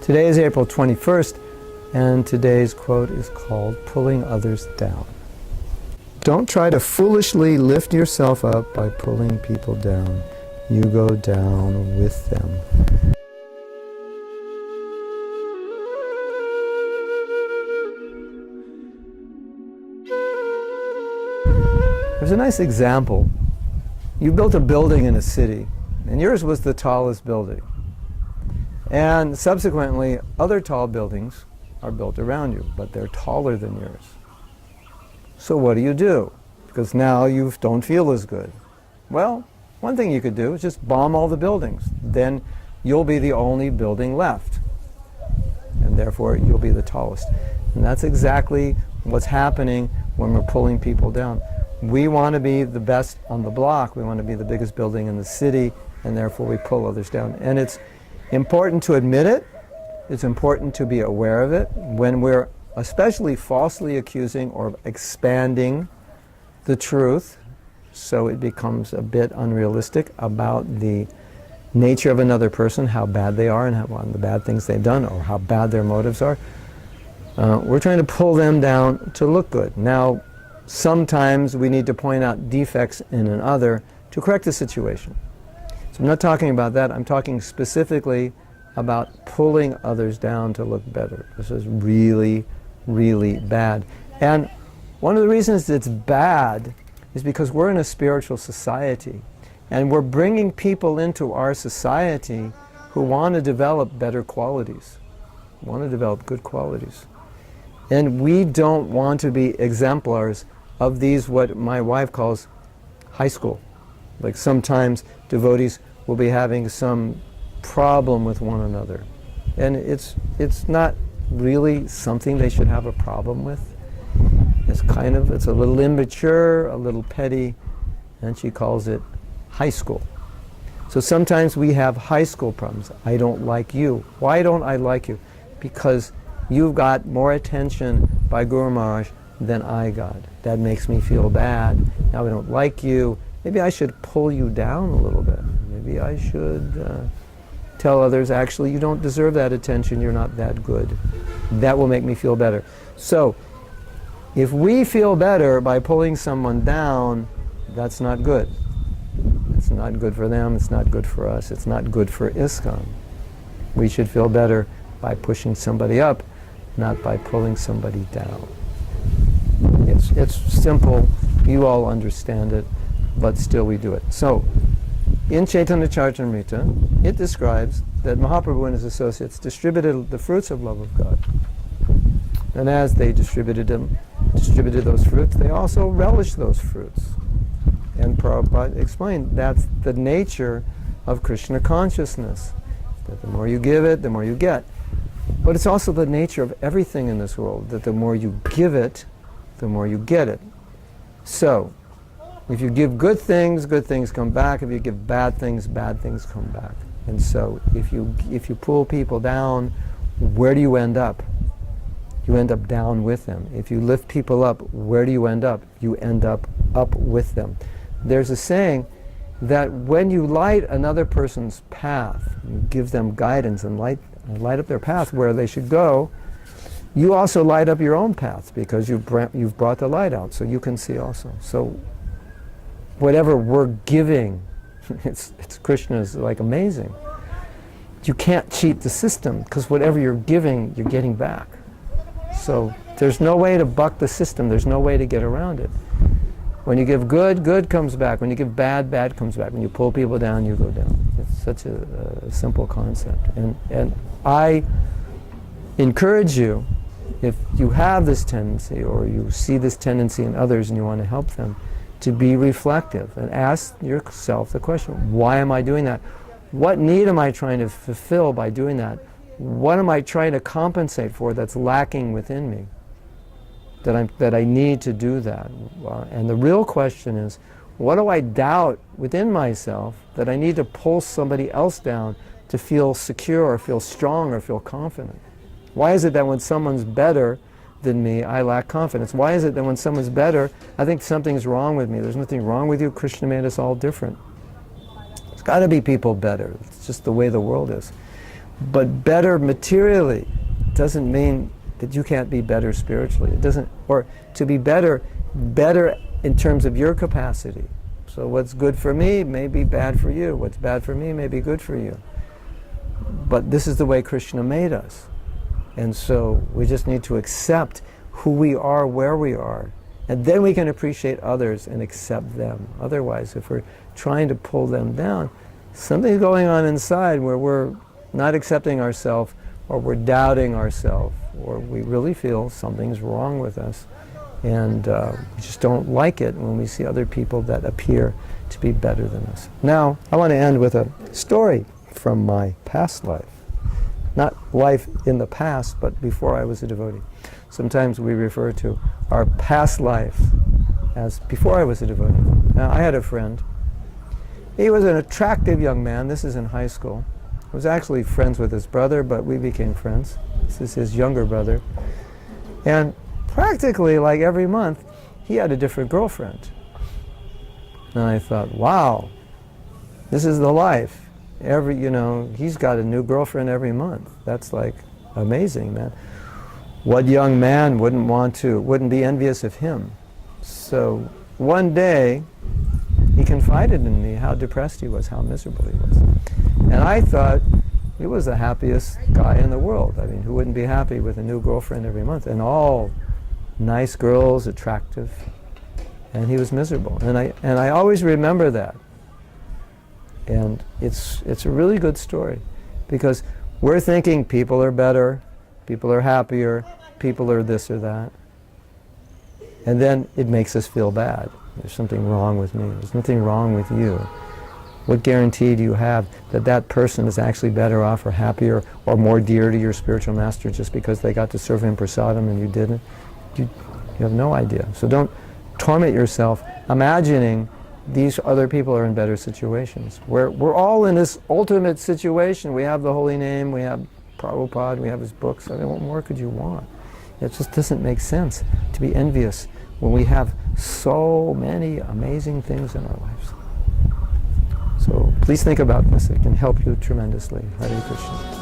Today is April 21st, and today's quote is called Pulling Others Down. Don't try to foolishly lift yourself up by pulling people down. You go down with them. There's a nice example. You built a building in a city, and yours was the tallest building. And subsequently, other tall buildings are built around you, but they're taller than yours. So what do? Because now you don't feel as good. Well, one thing you could do is just bomb all the buildings. Then you'll be the only building left. And therefore, you'll be the tallest. And that's exactly what's happening when we're pulling people down. We want to be the best on the block. We want to be the biggest building in the city, and therefore we pull others down. And it's important to admit it. It's important to be aware of it when we're especially falsely accusing or expanding the truth, so it becomes a bit unrealistic about the nature of another person, how bad they are and the bad things they've done or how bad their motives are. We're trying to pull them down to look good. Now, sometimes we need to point out defects in another to correct the situation. So I'm not talking about that. I'm talking specifically about pulling others down to look better. This is really, really bad. And one of the reasons it's bad is because we're in a spiritual society, and we're bringing people into our society who want to develop better qualities, want to develop good qualities. And we don't want to be exemplars of these, what my wife calls high school. Like sometimes devotees will be having some problem with one another. And it's not really something they should have a problem with. It's a little immature, a little petty, and she calls it high school. So sometimes we have high school problems. I don't like you. Why don't I like you? Because you've got more attention by Guru Maharaj than I got. That makes me feel bad. Now I don't like you. Maybe I should pull you down a little bit. Maybe I should tell others, actually, you don't deserve that attention. You're not that good. That will make me feel better. So, if we feel better by pulling someone down, that's not good. It's not good for them. It's not good for us. It's not good for ISKCON. We should feel better by pushing somebody up, not by pulling somebody down. It's simple. You all understand it, but still we do it. So, in Chaitanya Charitamrita, it describes that Mahaprabhu and his associates distributed the fruits of love of God. And as they distributed those fruits, they also relished those fruits. And Prabhupada explained that's the nature of Krishna consciousness. That the more you give it, the more you get. But it's also the nature of everything in this world, that the more you give it, the more you get it. So, if you give good things come back. If you give bad things come back. And so, if you pull people down, where do you end up? You end up down with them. If you lift people up, where do you end up? You end up with them. There's a saying that when you light another person's path, you give them guidance and light up their path where they should go, you also light up your own path because you've brought the light out, so you can see also. So whatever we're giving, it's Krishna's like amazing. You can't cheat the system because whatever you're giving, you're getting back. So there's no way to buck the system. There's no way to get around it. When you give good, good comes back. When you give bad, bad comes back. When you pull people down, you go down. It's such a simple concept. And I encourage you, if you have this tendency or you see this tendency in others and you want to help them, to be reflective and ask yourself the question, why am I doing that? What need am I trying to fulfill by doing that? What am I trying to compensate for that's lacking within me? That I need to do that. And the real question is, what do I doubt within myself that I need to pull somebody else down to feel secure or feel strong or feel confident? Why is it that when someone's better than me, I lack confidence? Why is it that when someone's better, I think something's wrong with me? There's nothing wrong with you. Krishna made us all different. There's got to be people better. It's just the way the world is. But better materially doesn't mean that you can't be better spiritually. It doesn't, or to be better in terms of your capacity. So what's good for me may be bad for you. What's bad for me may be good for you. But this is the way Krishna made us. And so we just need to accept who we are, where we are, and then we can appreciate others and accept them. Otherwise, if we're trying to pull them down, something's going on inside where we're not accepting ourselves, or we're doubting ourselves, or we really feel something's wrong with us. And we just don't like it when we see other people that appear to be better than us. Now, I want to end with a story from my past life. Not life in the past, but before I was a devotee. Sometimes we refer to our past life as before I was a devotee. Now, I had a friend. He was an attractive young man. This is in high school. I was actually friends with his brother, but we became friends. This is his younger brother. And practically, like every month, he had a different girlfriend. And I thought, wow, this is the life. He's got a new girlfriend every month. That's like amazing, man. What young man wouldn't be envious of him? So one day, he confided in me how depressed he was, how miserable he was. And I thought he was the happiest guy in the world. I mean, who wouldn't be happy with a new girlfriend every month? And all nice girls, attractive. And he was miserable. And I always remember that. And it's a really good story, because we're thinking people are better, people are happier, people are this or that. And then it makes us feel bad. There's something wrong with me. There's nothing wrong with you. What guarantee do you have that that person is actually better off or happier or more dear to your spiritual master just because they got to serve him prasadam and you didn't? You have no idea. So don't torment yourself imagining these other people are in better situations. We're all in this ultimate situation. We have the holy name, we have Prabhupada, we have his books. I mean, what more could you want? It just doesn't make sense to be envious when we have so many amazing things in our lives. So please think about this. It can help you tremendously. Hare Krishna.